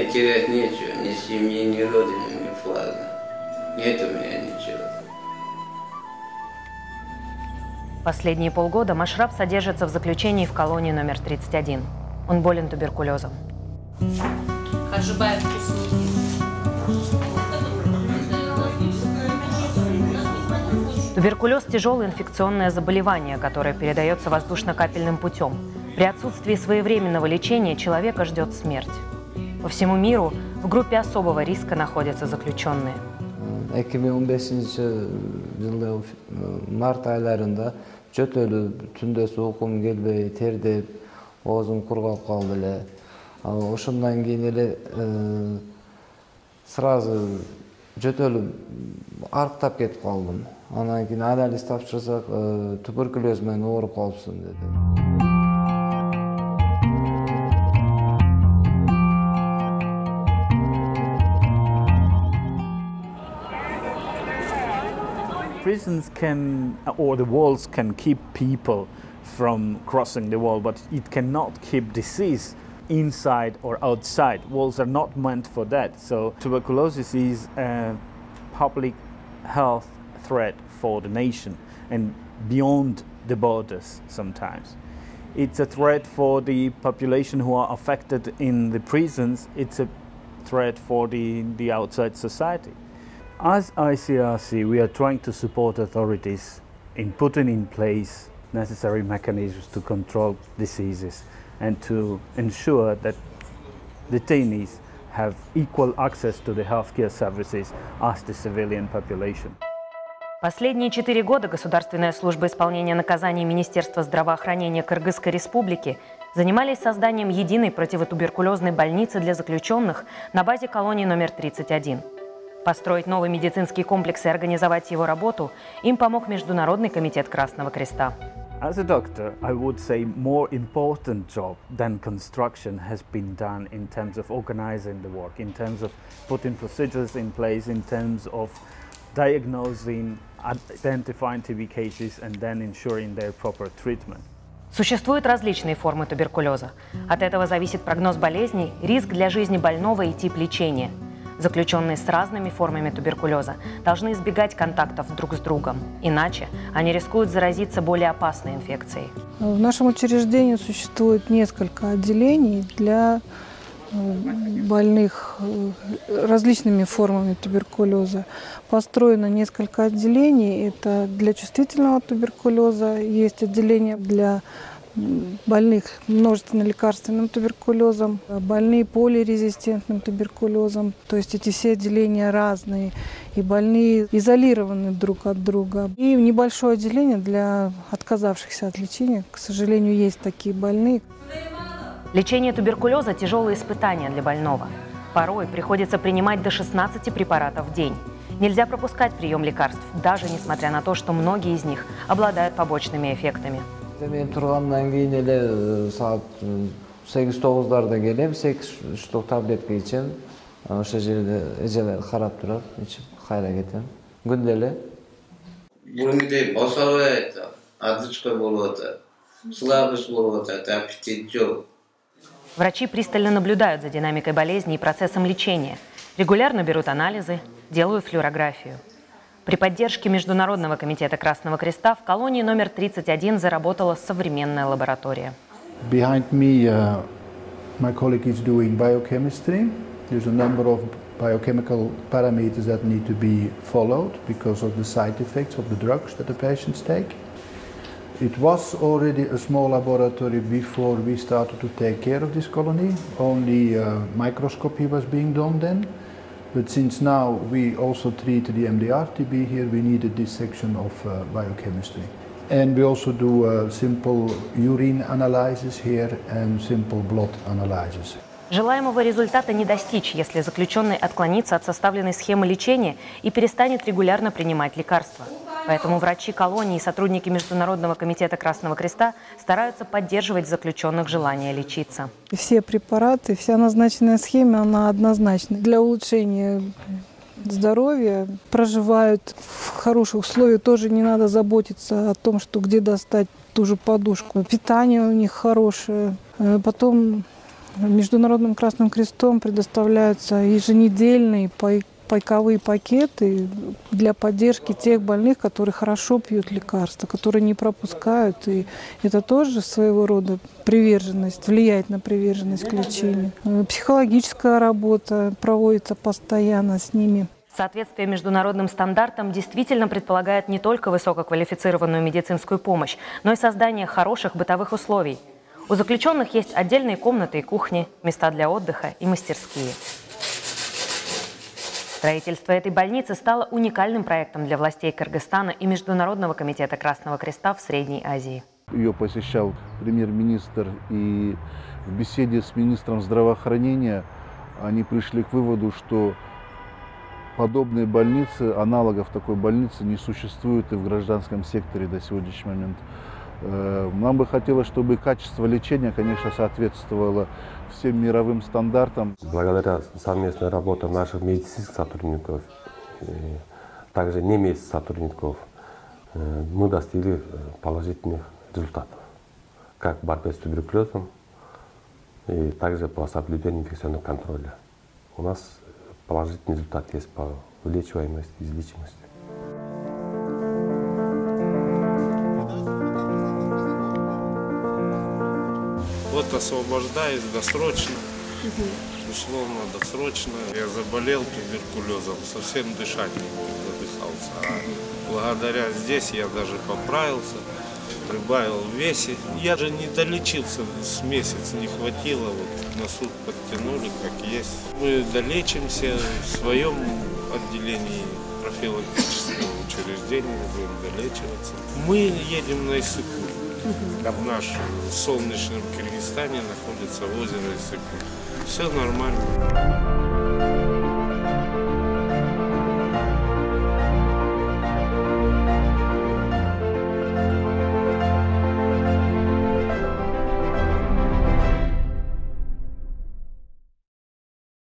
Мне терять нечего, ни семьи, ни родины, ни флага. Нет у меня ничего. Последние полгода Машрап содержится в заключении в колонии номер 31. Он болен туберкулезом. Туберкулез – тяжелое инфекционное заболевание, которое передается воздушно-капельным путем. При отсутствии своевременного лечения человека ждет смерть. По всему миру в группе особого риска находятся заключенные. 2015 жылы март айларында жөтөлү түндөсү окуум келбей, тердеп, оозум кургап калды эле. Ошондон кийин эле сразу жөтөлүп арыктап кетип калдым. Анан кийин анализ тапшырсак, туберкулез менен ооруп калыпсың деди. Prisons can, or the walls can keep people from crossing the wall, but it cannot keep disease inside or outside. Walls are not meant for that. So tuberculosis is a public health threat for the nation and beyond the borders sometimes. It's a threat for the population who are affected in the prisons. It's a threat for the outside society. As ICRC, we are trying to support authorities in putting in place necessary mechanisms to control diseases and to ensure that detainees have equal access to the healthcare services as the civilian population. Последние 4 года Государственная служба исполнения наказаний Министерства здравоохранения Кыргызской Республики занимались созданием единой противотуберкулезной больницы для заключенных на базе колонии номер 31. Построить новый медицинский комплекс и организовать его работу им помог Международный Комитет Красного Креста. As a doctor, I would say more important job than construction has been done in terms of organizing the work, in terms of putting procedures in place, in terms of diagnosing, identifying TB cases and then ensuring their proper treatment. Существуют различные формы туберкулеза. От этого зависит прогноз болезней, риск для жизни больного и тип лечения. Заключенные с разными формами туберкулеза должны избегать контактов друг с другом, иначе они рискуют заразиться более опасной инфекцией. В нашем учреждении существует несколько отделений для больных различными формами туберкулеза. Построено несколько отделений. Это для чувствительного туберкулеза, есть отделение для больных множественно-лекарственным туберкулезом, больные полирезистентным туберкулезом. То есть эти все отделения разные, и больные изолированы друг от друга. И небольшое отделение для отказавшихся от лечения. К сожалению, есть такие больные. Лечение туберкулеза – тяжелое испытание для больного. Порой приходится принимать до 16 препаратов в день. Нельзя пропускать прием лекарств, даже несмотря на то, что многие из них обладают побочными эффектами. Мен тургандан кийин эле саат 8-9дарда келем, 8 штук таблетка ичем. Ошо жерде эжелер карап турат, ичип кайра кетем. Күндө эле. Бурмиде бособойт, одышка болуп атат, слабость болуп атат, аппетит жок. Врачи пристально наблюдают за динамикой болезни и процессом лечения. Регулярно берут анализы, делают флюорографию. При поддержке Международного комитета Красного Креста в колонии номер 31 заработала современная лаборатория. Behind me, my colleague is doing biochemistry. There's a number of biochemical parameters that need to be followed because of the side effects of the drugs that the patients take. It was already a small laboratory before we started to take care of this colony. Only microscopy was being done then. But since now we also treat the MDR-TB here, we needed this section of biochemistry. And we also do simple urine analysis here and simple blood analysis. Желаемого результата не достичь, если заключенный отклонится от составленной схемы лечения и перестанет регулярно принимать лекарства. Поэтому врачи колонии и сотрудники Международного комитета Красного Креста стараются поддерживать заключенных желание лечиться. Все препараты, вся назначенная схема, она однозначна. Для улучшения здоровья проживают в хороших условиях, тоже не надо заботиться о том, что где достать ту же подушку. Питание у них хорошее, потом Международным Красным Крестом предоставляются еженедельные пайковые пакеты для поддержки тех больных, которые хорошо пьют лекарства, которые не пропускают. И это тоже своего рода приверженность, влияет на приверженность к лечению. Психологическая работа проводится постоянно с ними. Соответствие международным стандартам действительно предполагает не только высококвалифицированную медицинскую помощь, но и создание хороших бытовых условий. У заключенных есть отдельные комнаты и кухни, места для отдыха и мастерские. Строительство этой больницы стало уникальным проектом для властей Кыргызстана и Международного комитета Красного Креста в Средней Азии. Ее посещал премьер-министр, и в беседе с министром здравоохранения они пришли к выводу, что подобные больницы, аналогов такой больницы не существует и в гражданском секторе до сегодняшнего момента. Нам бы хотелось, чтобы качество лечения, конечно, соответствовало всем мировым стандартам. Благодаря совместной работе наших медицинских сотрудников, также не медицинских сотрудников, мы достигли положительных результатов, как в борьбе с туберкулезом и также по соблюдению инфекционного контроля. У нас положительный результат есть по вылечиваемости и излечимости. Вот освобождаюсь досрочно, условно досрочно. Я заболел туберкулезом, совсем дышать не мог, задыхался. А благодаря здесь я даже поправился, прибавил в весе. Я же не долечился, с месяца не хватило, вот на суд подтянули, как есть. Мы долечимся в своем отделении профилактического учреждения, будем долечиваться. Мы едем на Иссык. В нашем солнечном Кыргызстане находится озеро Иссык. Все нормально.